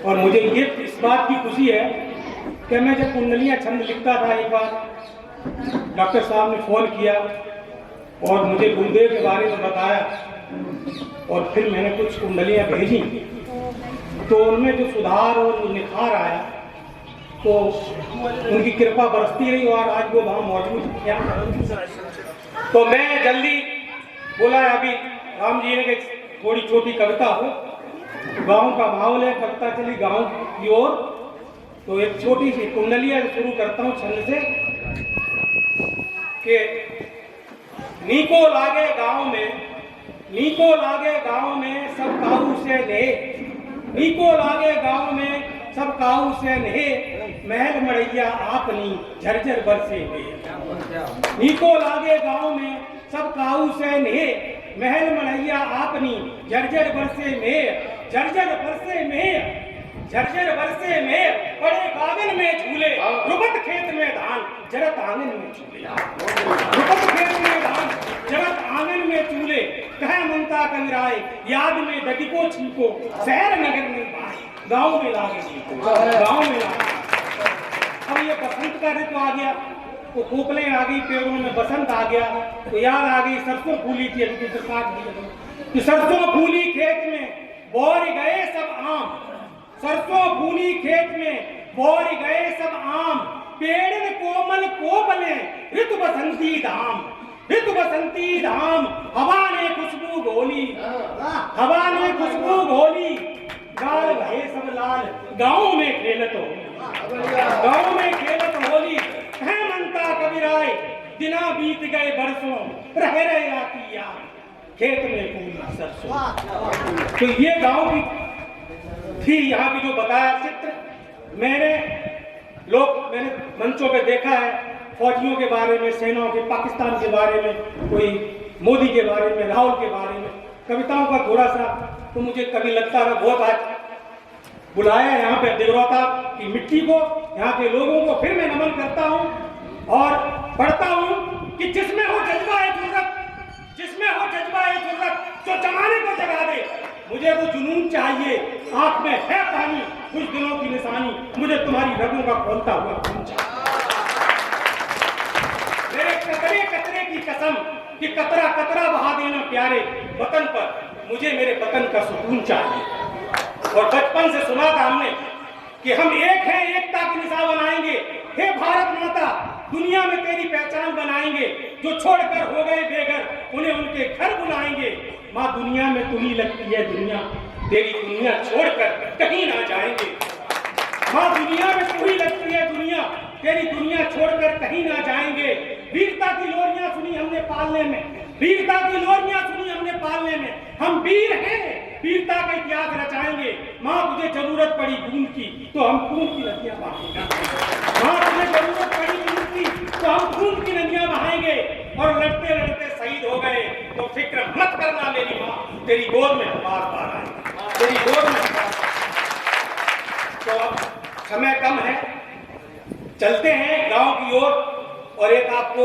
और मुझे ये इस बात की खुशी है कि मैं जब कुंडलियाँ छंद लिखता था, एक बार डॉक्टर साहब ने फ़ोन किया और मुझे गुरुदेव के बारे में बताया और फिर मैंने कुछ कुंडलियाँ भेजी तो उनमें जो सुधार और निखार आया तो उनकी कृपा बरसती रही और आज वो वहाँ मौजूद है। तो मैं जल्दी बोला अभी राम जी ने थोड़ी छोटी कविता हो, गांव का माहौल है, कविता चली गांव की ओर, तो एक छोटी सी कुंडलियाँ शुरू करता हूँ छंद से कि नीको लागे गांव में सब काऊ से ले, नीको लागे गांव में सब काऊ से ले, महल मड़ैया आपनी झरझर बरसे में। नीको लागे गांव में सब काऊ से ले, महल मड़ैया आपनी झरझर बरसे में, झरझर बरसे में, झरझर बरसे में, बड़े बागन में झूले, रुपत खेत में धान, जरत आंगन में चूल्हे, रुपत खेत में धान, जरत आंगन में चूल्हे, कह मनता कविराय, याद में दटिको छीको, शहर नगर में भाई, गांव में लागे छीको, गांव में लागे। अब ये बसंत का ऋतु आ गया, तो कोपलें आ गई, पेड़ों में बसंत आ गया, तो याद आ गई सरसों फूली थी अभी तो बरसात की, तो सरसों फूली खेत में बोर गए सब आम, सरसों फूली खेत में बोर गए सब आम, पेड़ कोमल कोपले ऋतु बसंती धाम, ऋतु बसंती धाम, हवा ने खुशबू घोली, हवा ने खुशबू घोली, गाल भये सब लाल, गाँव में खेलत होली, गाँव में खेलत होली, है मनता कविराय, दिना बीत गए बरसों, रह रहे आती याद, खेत में फूली सरसों। तो ये गांव की थी, यहाँ की जो बताया चित्र मैंने मंचों पे देखा है, फौजियों के बारे में, सेनाओं के, पाकिस्तान के बारे में, कोई मोदी के बारे में, राहुल के बारे में, कविताओं का थोड़ा सा तो मुझे कभी लगता है बहुत आज बुलाया यहाँ पे दिगरौता की मिट्टी को, यहाँ के लोगों को फिर मैं नमन करता हूँ और पढ़ता हूँ कि जिसमें हो जज्बा जुर्रत, जिसमें हो जज्बा जुर्रत, जो जमाने को जगा दे, मुझे वो जुनून चाहिए, आंख में है पानी, कुछ दिनों की निशानी, मुझे तुम्हारी रगों का खोलता हुआ खून चाहिए। मेरे कतरे कतरे की कसम कि कतरा कतरा बहा देना प्यारे वतन पर, मुझे मेरे वतन का सुकून चाहिए। और बचपन से सुना था हमने कि हम एक हैं, एकता की निशान बनाएंगे, हे भारत माता दुनिया में तेरी पहचान बनाएंगे, जो छोड़कर हो गए बेघर उन्हें उनके घर बुलाएंगे, माँ दुनिया में तुम्ही लगती है दुनिया, तेरी दुनिया छोड़कर कहीं ना जाएंगे, माँ दुनिया में तुम्ही लगती है दुनिया, तेरी दुनिया छोड़कर कहीं ना जाएंगे। वीरता की लोरियां सुनी हमने पालने में, वीरता की लोरियां सुनी हमने पालने में, हम वीर हैं, वीरता का इतिहास रचाएंगे, माँ तुझे जरूरत पड़ी खून की तो हम खून की नदियां बहाएंगे, माँ तुझे जरूरत पड़ी खून की तो हम खून की नदियां बहाएंगे, और लड़ते लड़ते शहीद हो गए तो फिक्र मत करना मेरी माँ, तेरी गोद में बार बार आएंगे, तेरी गोद में। तो अब समय कम है, चलते हैं गांव की ओर। और एक आपको,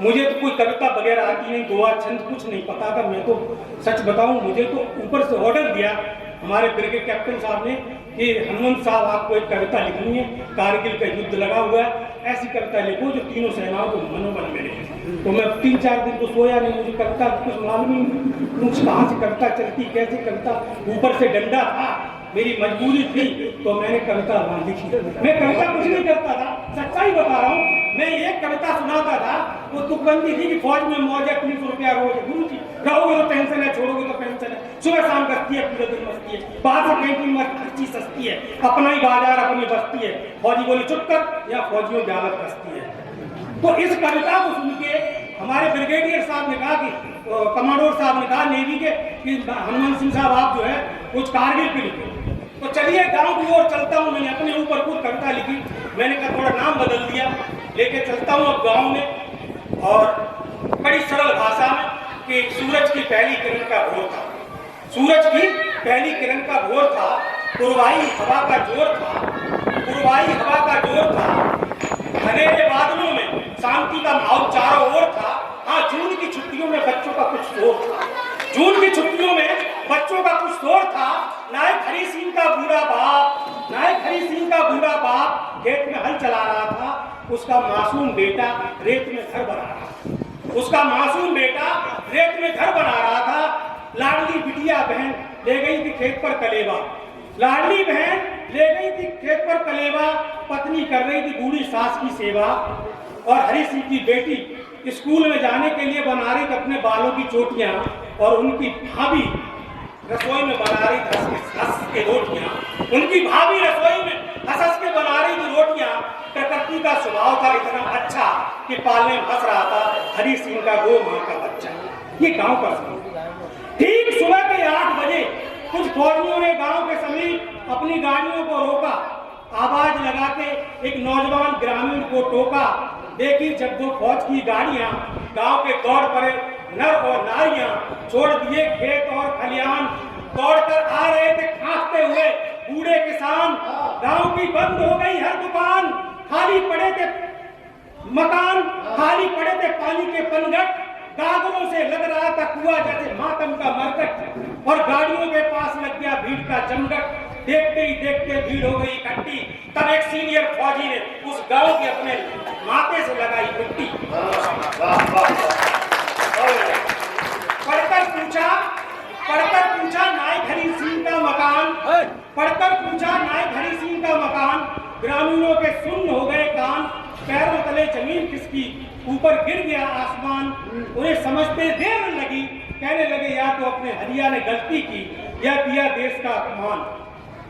मुझे तो कोई कविता वगैरह आती नहीं, गोवा छंद कुछ नहीं पता था, मैं तो सच बताऊं मुझे तो ऊपर से ऑर्डर दिया हमारे ब्रिगेड कैप्टन साहब ने कि हनुमंत साहब आपको एक कविता लिखनी है, कारगिल का युद्ध लगा हुआ है, ऐसी कविता लिखो जो तीनों सेनाओं को मनोबल मिले। तो मैं 3-4 दिन तो सोया नहीं, मुझे कविता कुछ मालूम ही कुछ कहाँ से कविता चलती, कैसे कविता, ऊपर से डंडा था, मेरी मजबूरी थी तो मैंने कविता लिखी। मैं कविता कुछ नहीं करता था, सच्चाई बता रहा हूँ। मैं एक कविता सुनाता था, वो तुकबंदी थी कि फौज में मौज है, 300 रुपया रोज, गुरु जी रहोगे तो टेंशन है, छोड़ोगे तो पेंशन है, सुबह शाम गश्ती है, पूरे दिन मस्ती है, बाहर से कैंटीन में हर चीज सस्ती है, अपना ही बाजार अपनी बस्ती है, फौजी बोले चुप कर, या फौजियों की हालत बस्ती है। तो इस कविता को सुन के हमारे ब्रिगेडियर साहब ने कहा कि कमांडोर साहब ने कहा नेवी के कि हनुमान सिंह साहब आप जो है कुछ कारगिल पे लिखो। तो चलिए गांव की ओर चलता हूँ, मैंने अपने ऊपर कुछ कविता लिखी, मैंने कहा थोड़ा नाम बदल दिया, लेके चलता हूँ अब गांव में, और बड़ी सरल भाषा में कि सूरज की पहली किरण का भोर था, सूरज की पहली किरण का भोर था, पूर्वाई हवा का जोर था, पूर्वाई हवा का जोर था, घनेरे बादलों में शांति का माहौल चारों ओर था। हाँ, जून की छुट्टियों में बच्चों का कुछ शोर था, जून की छुट्टियों में बच्चों का कुछ शोर था, नायक हरी सिंह का बूढ़ा बाप खेत में हल चला रहा था, उसका मासूम बेटा रेत में घर बना रहा था। उसका मासूम बेटा रेत में घर बना रहा था। लाडली बिटिया बहन ले गई थी खेत पर कलेवा। लाडली बहन ले गई थी खेत पर कलेवा। पत्नी कर रही थी बूढ़ी सास की सेवा। और हरी सिंह की बेटी स्कूल में जाने के लिए बना रही थी अपने बालों की चोटियां, और उनकी भाभी रसोई में बना रही थी हंस के रोटियां। उनकी भाभी रसोई में हंस के बना रही थी रोटियां। प्रकृति का स्वभाव था इतना अच्छा कि पालने में हंस रहा था हरी सिंह का 2 माह का बच्चा। ये गांव का ठीक सुबह के 8 बजे कुछ फौजियों ने गांव के समीप अपनी गाड़ियों को रोका। आवाज लगा के एक नौजवान ग्रामीण को टोका। देखी जब 2 फौज की गाड़ियां गांव के दौड़ पड़े। नर और नारियां छोड़ दिए खेत और खलियान, दौड़कर आ रहे थे खांसते हुए बूढ़े किसान। गांव की बंद हो गई हर दुकान, खाली पड़े थे मकान, खाली पड़े थे पानी के पनघट। गागरों से लग रहा था कुआं जैसे मातम का मरकट, और गाड़ियों के पास लग गया भीड़ का जमघट। देखते ही देखते भीड़ हो गई इकट्ठी। तब एक सीनियर फौजी ने उस गांव के अपने माथे से लगाई मिट्टी। पढ़कर पूछा नायक हरी सिंह का मकान। पढ़कर पूछा नायक हरी सिंह का मकान। ग्रामीणों के सुन्न हो गए कान। पैरों तले जमीन खिसकी, ऊपर गिर गया आसमान। उन्हें समझते देर लगी, कहने लगे या तो अपने हरिया ने गलती की या किया देश का अपमान।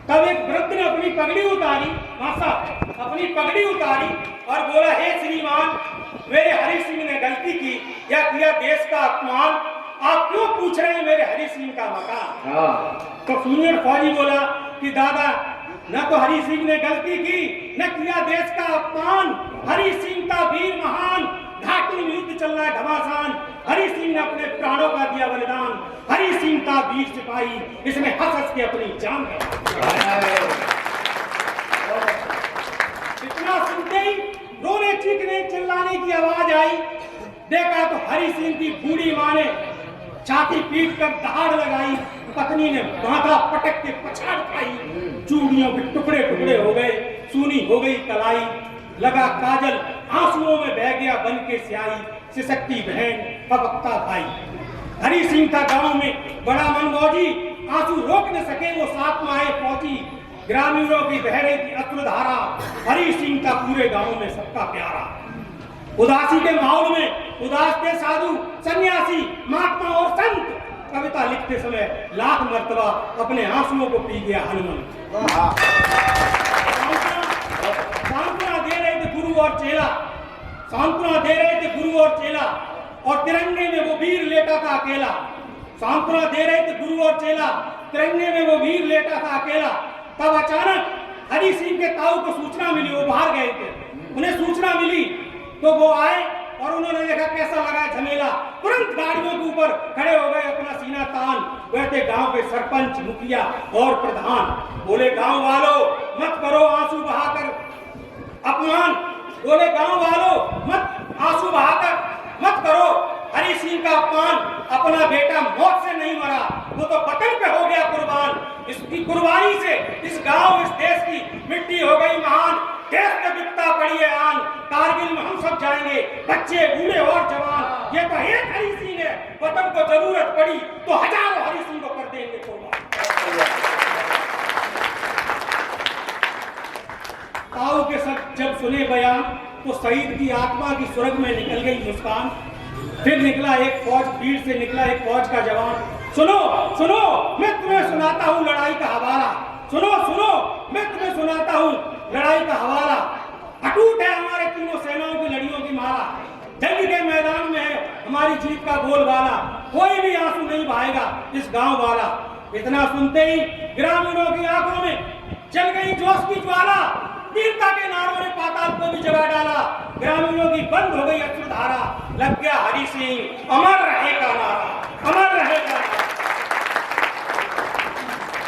तब एक वृद्ध ने अपनी पगड़ी उतारी, अपनी पगड़ी उतारी और बोला, हे श्रीमान, मेरे हरि सिंह ने गलती की या किया देश का अपमान। आप क्यों पूछ रहे हैं मेरे हरि सिंह का मकान? तो सीनियर फौजी बोला कि दादा, न तो हरि सिंह ने गलती की न किया देश का अपमान। हरि सिंह का वीर महान, घाटी में युद्ध चल रहा है घमासान। हरि सिंह ने अपने प्राणों का दिया बलिदान। हरि सिंह का वीर सिपाही, इसमें हंस के अपनी जान इतना सुनते ही रोने चीखने चिल्लाने की आवाज आई। देखा तो हरि सिंह की बूढ़ी मां ने छाती पीट कर दहाड़ लगाई। पत्नी ने माथा पटक के पछाड़ खाई। चूड़ियों के टुकड़े टुकड़े हो गए, सूनी हो गई कलाई। लगा काजल आंसुओं में बह गया बन के स्याही। सिसकती बहन पपकता भाई। हरि सिंह था गांव में बड़ा मनमौजी, आंसू रोक न सके वो साथ में आए फौजी। ग्रामीणों की बह रही थी अश्रुधारा। हरि सिंह था पूरे गांव में सबका प्यारा। उदासी के माहौल में उदास थे साधु सन्यासी महात्मा और संत। कविता लिखते समय लाख मर्तबा अपने आंसुओं को पी गया हनुमान। सांत्वना दे रहे थे गुरु और चेला, सांत्वना दे रहे थे गुरु और चेला, और तिरंगे में वो वीर लेटा था अकेला। सांत्वना दे रहे थे गुरु और चेला, तिरंगे में वो वीर लेटा था अकेला। तब अचानक हरि सिंह के ताऊ को सूचना मिली, वो बाहर गए थे। उन्हें सूचना मिली तो वो आए और उन्होंने देखा कैसा लगा झमेला। तुरंत गाड़ियों के ऊपर खड़े हो गए, अपना सीना तान। वह थे गांव के सरपंच, मुखिया और प्रधान। बोले गांव वालों मत करो आंसू बहाकर अपमान। बोले गांव वालों मत आंसू बहाकर मत करो हरि सिंह का अपमान। अपना बेटा मौत से नहीं मरा, वो तो वतन पे हो गया कुर्बान। इसकी कुर्बानी से इस गांव इस देश की मिट्टी हो गई महान। देश में बिकता पड़ी है आन, कारगिल में हम सब जाएंगे, बच्चे बूढ़े और जवान। ये तो एक हरि सिंह है, वतन को जरूरत पड़ी तो हजारों हरि सिंह को कर देंगे कुर्बान। ताऊ के सब जब सुने बयान तो शहीद की आत्मा की स्वर्ग में निकल गई मुस्कान। फिर निकला एक फौज, भीड़ से निकला एक फौज का जवान। सुनो सुनो मैं तुम्हें सुनाता हूँ लड़ाई का हवाला। सुनो सुनो मैं तुम्हें सुनाता हूँ लड़ाई का हवाला। अटूट है हमारे तीनों सेनाओं की लड़ियों की माला। जंग के मैदान में है हमारी जीत का बोलबाला। कोई भी आंसू नहीं बहाएगा इस गांव वाला। इतना सुनते ही ग्रामीणों की आंखों में जल गई जोश की ज्वाला। वीरता के नारों ने पाताल को भी जगा डाला। ग्रामीणों की बंद हो गई अश्रुधारा। लग गया हरि सिंह अमर रहे का नारा, अमर रहे का नारा।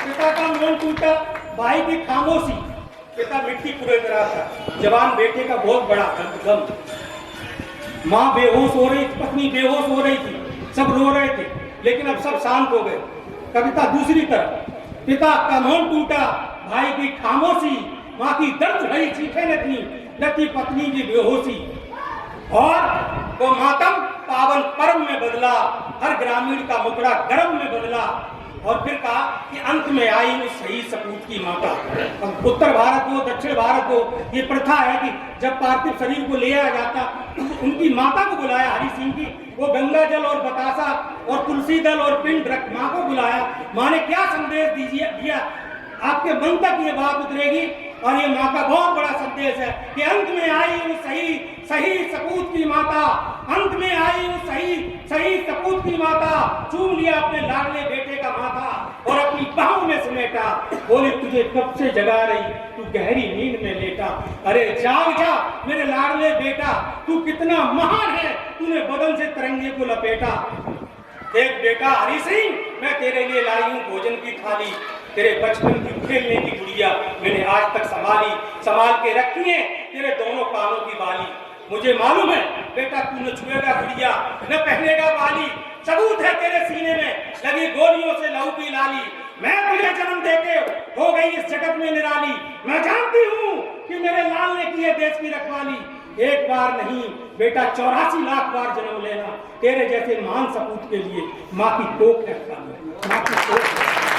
पिता का मन टूटा, भाई की खामोशी। पिता मिट्टी पूरे तरह था, जवान बेटे का बहुत बड़ा गम। माँ बेहोश हो रही थी, पत्नी बेहोश हो रही थी, सब रो रहे थे, लेकिन अब सब शांत हो गए। कविता दूसरी तरफ, पिता का मन टूटा, भाई की खामोशी, माँ की दर्द भरी चीखें न थी पत्नी की बेहोशी। और वो मातम पावन पर्व में बदला, हर ग्रामीण का मुखड़ा गर्म में बदला। और फिर कहा कि अंत में आई उस सही सपूत की माता। उत्तर भारत हो दक्षिण भारत हो, ये प्रथा है कि जब पार्थिव शरीर को ले आया जाता तो उनकी माता को बुलाया, हरि सिंह की, वो गंगा जल और बतासा और तुलसी दल और पिंड रख माँ को बुलाया। माँ ने क्या संदेश दिया, आपके मन तक ये बात उतरेगी। और ये माँ का बहुत बड़ा संदेश है कि अंत में आई वो सही सपूत की माता, अंत में आई वो सही सपूत की माता। चूम लिया अपने लाडले बेटे का माथा और अपनी बाहों में समेटा। बोले तुझे कब से जगा रही, तू गहरी नींद में लेटा। अरे जाग जा मेरे लाडले बेटा, तू कितना महान है, तूने बदन से तिरंगे को लपेटा। देख बेटा हरि सिंह, मैं तेरे लिए लाई हूँ भोजन की थाली। तेरे बचपन की खेलने की गुड़िया मैंने आज तक संभाल के रखी है तेरे दोनों कानों की बाली। मुझे मालूम है बेटा तू न छुएगा गुड़िया न पहनेगा बाली। सबूत है तेरे सीने में लगी गोलियों से लहू की लाली। मैं तुझे जन्म देके हो गई इस जगत में निराली। मैं जानती हूँ कि मेरे लाल ने की है देश की रखवाली। एक बार नहीं बेटा 84 लाख बार जन्म लेना तेरे जैसे महान सपूत के लिए। माँ की कोख है, माँ की कोख।